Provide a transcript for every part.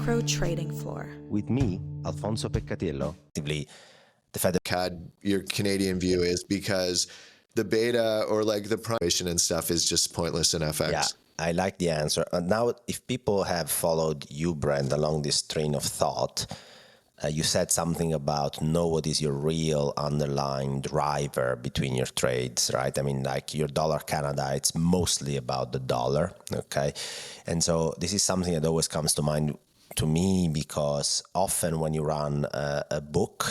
macro trading floor. With me, Alfonso Peccatiello. The fact that CAD, your Canadian view is because the beta or like the pricing and stuff is just pointless in FX. Yeah, I like the answer. Now, if people have followed you, Brent, along this train of thought, you said something about know what is your real underlying driver between your trades, right? I mean, like your dollar Canada, it's mostly about the dollar, okay? And so this is something that always comes to mind to me because often when you run a book,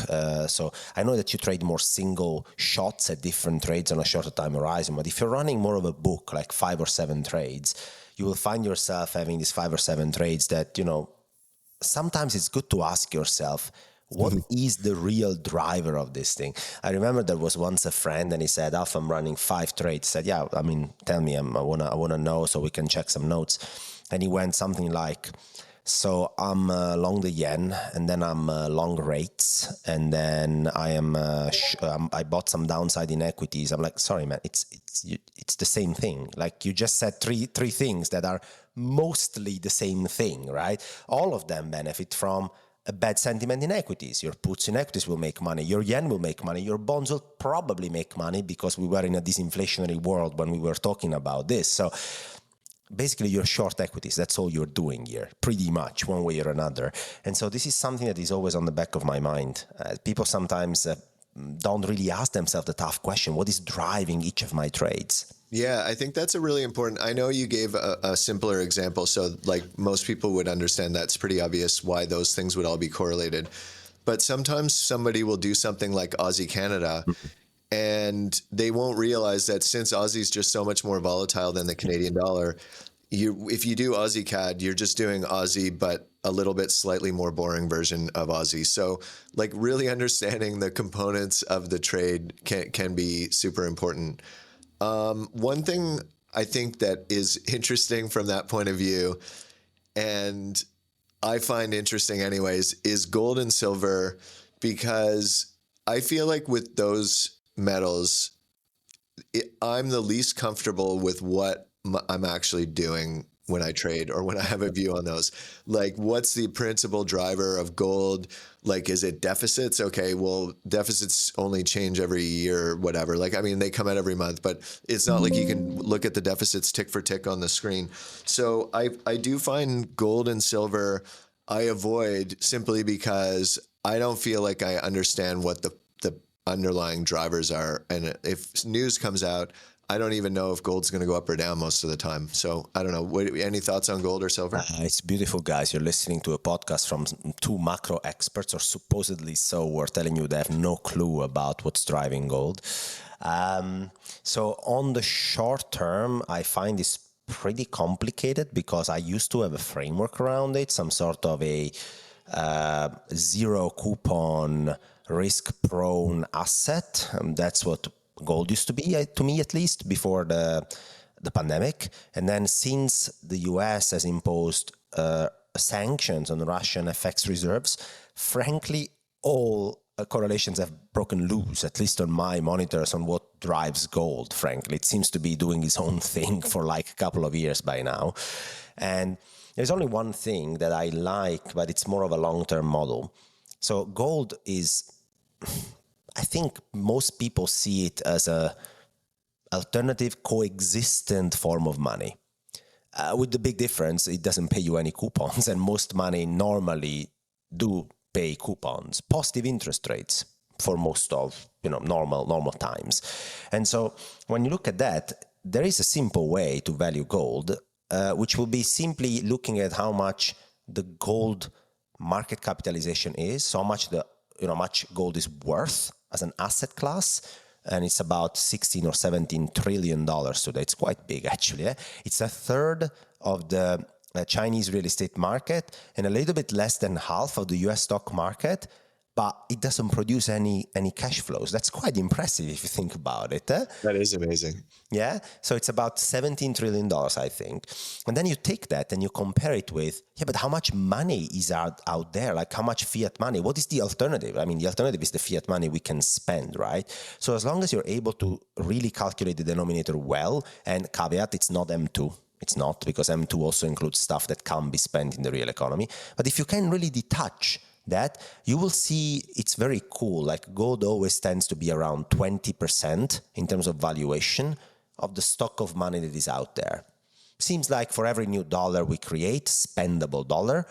so I know that you trade more single shots at different trades on a shorter time horizon, but if you're running more of a book, like 5 or 7 trades, you will find yourself having these 5 or 7 trades that, you know, sometimes it's good to ask yourself, what is the real driver of this thing? I remember there was once a friend and he said, Alf, I'm running 5 trades. I said, yeah, I mean, tell me, I wanna know so we can check some notes. And he went something like, so I'm long the yen, and then I'm long rates, and then I am I bought some downside in equities. I'm like, sorry, man, it's the same thing. Like you just said three things that are mostly the same thing, right? All of them benefit from a bad sentiment in equities. Your puts in equities will make money. Your yen will make money. Your bonds will probably make money because we were in a disinflationary world when we were talking about this. So basically you're short equities. That's all you're doing here, pretty much one way or another. And so this is something that is always on the back of my mind. People sometimes don't really ask themselves the tough question, what is driving each of my trades? Yeah, I think that's a really important. I know you gave a simpler example, so like most people would understand that's pretty obvious why those things would all be correlated. But sometimes somebody will do something like Aussie Canada, and they won't realize that since Aussie is just so much more volatile than the Canadian dollar, if you do Aussie CAD, you're just doing Aussie, but a little bit slightly more boring version of Aussie. So like really understanding the components of the trade can be super important. One thing I think that is interesting from that point of view, and I find interesting anyways, is gold and silver, because I feel like with those metals, I'm the least comfortable with what I'm actually doing when I trade or when I have a view on those. Like, what's the principal driver of gold? Like, is it deficits? Okay, well, deficits only change every year or whatever. Like, I mean, they come out every month, but it's not like you can look at the deficits tick for tick on the screen. So I do find gold and silver I avoid simply because I don't feel like I understand what the underlying drivers are. And if news comes out, I don't even know if gold's going to go up or down most of the time. So I don't know. Any thoughts on gold or silver? It's beautiful, guys. You're listening to a podcast from 2 macro experts, or supposedly so, who are telling you they have no clue about what's driving gold. So on the short term, I find this pretty complicated because I used to have a framework around it, some sort of a zero coupon, risk-prone asset. That's what gold used to be, to me at least, before the pandemic. And then since the US has imposed sanctions on Russian FX reserves, frankly, all correlations have broken loose, at least on my monitors, on what drives gold, frankly. It seems to be doing its own thing for like a couple of years by now. And there's only one thing that I like, but it's more of a long-term model. So gold is, I think most people see it as a alternative coexistent form of money. With the big difference, it doesn't pay you any coupons, and most money normally do pay coupons, positive interest rates for most of normal times. And so when you look at that, there is a simple way to value gold, which will be simply looking at how much the gold market capitalization is, so how much much gold is worth as an asset class, and it's about $16 or $17 trillion today. It's quite big, actually. It's a third of the Chinese real estate market and a little bit less than half of the US stock market, but it doesn't produce any cash flows. That's quite impressive if you think about it. That is amazing. Yeah, so it's about $17 trillion, I think. And then you take that and you compare it with, but how much money is out there? Like, how much fiat money? What is the alternative? I mean, the alternative is the fiat money we can spend, right? So as long as you're able to really calculate the denominator well, and caveat, it's not M2, It's not, because M2 also includes stuff that can be spent in the real economy. But if you can really detach that, you will see it's very cool. Like gold always tends to be around 20% in terms of valuation of the stock of money that is out there. Seems like for every new dollar we create, spendable dollar,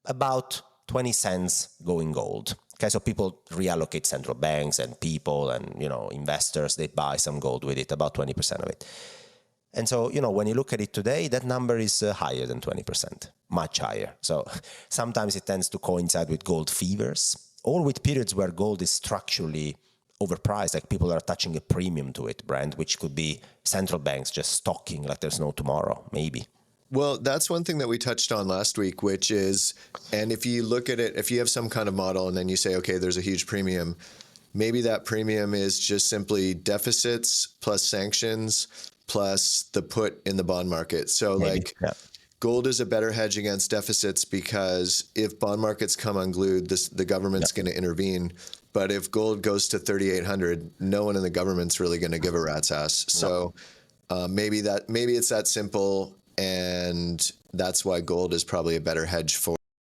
about 20 cents go in gold. Okay, so people reallocate, central banks and people and, investors, they buy some gold with it, about 20% of it. And so, when you look at it today, that number is higher than 20%, much higher. So sometimes it tends to coincide with gold fevers or with periods where gold is structurally overpriced, like people are attaching a premium to it, Brent, which could be central banks just stocking like there's no tomorrow, maybe. Well, that's one thing that we touched on last week, which is, and if you look at it, if you have some kind of model and then you say, okay, there's a huge premium, maybe that premium is just simply deficits plus sanctions plus the put in the bond market. So gold is a better hedge against deficits because if bond markets come unglued, the government's going to intervene. But if gold goes to 3,800, no one in the government's really going to give a rat's ass. So maybe it's that simple, and that's why gold is probably a better hedge for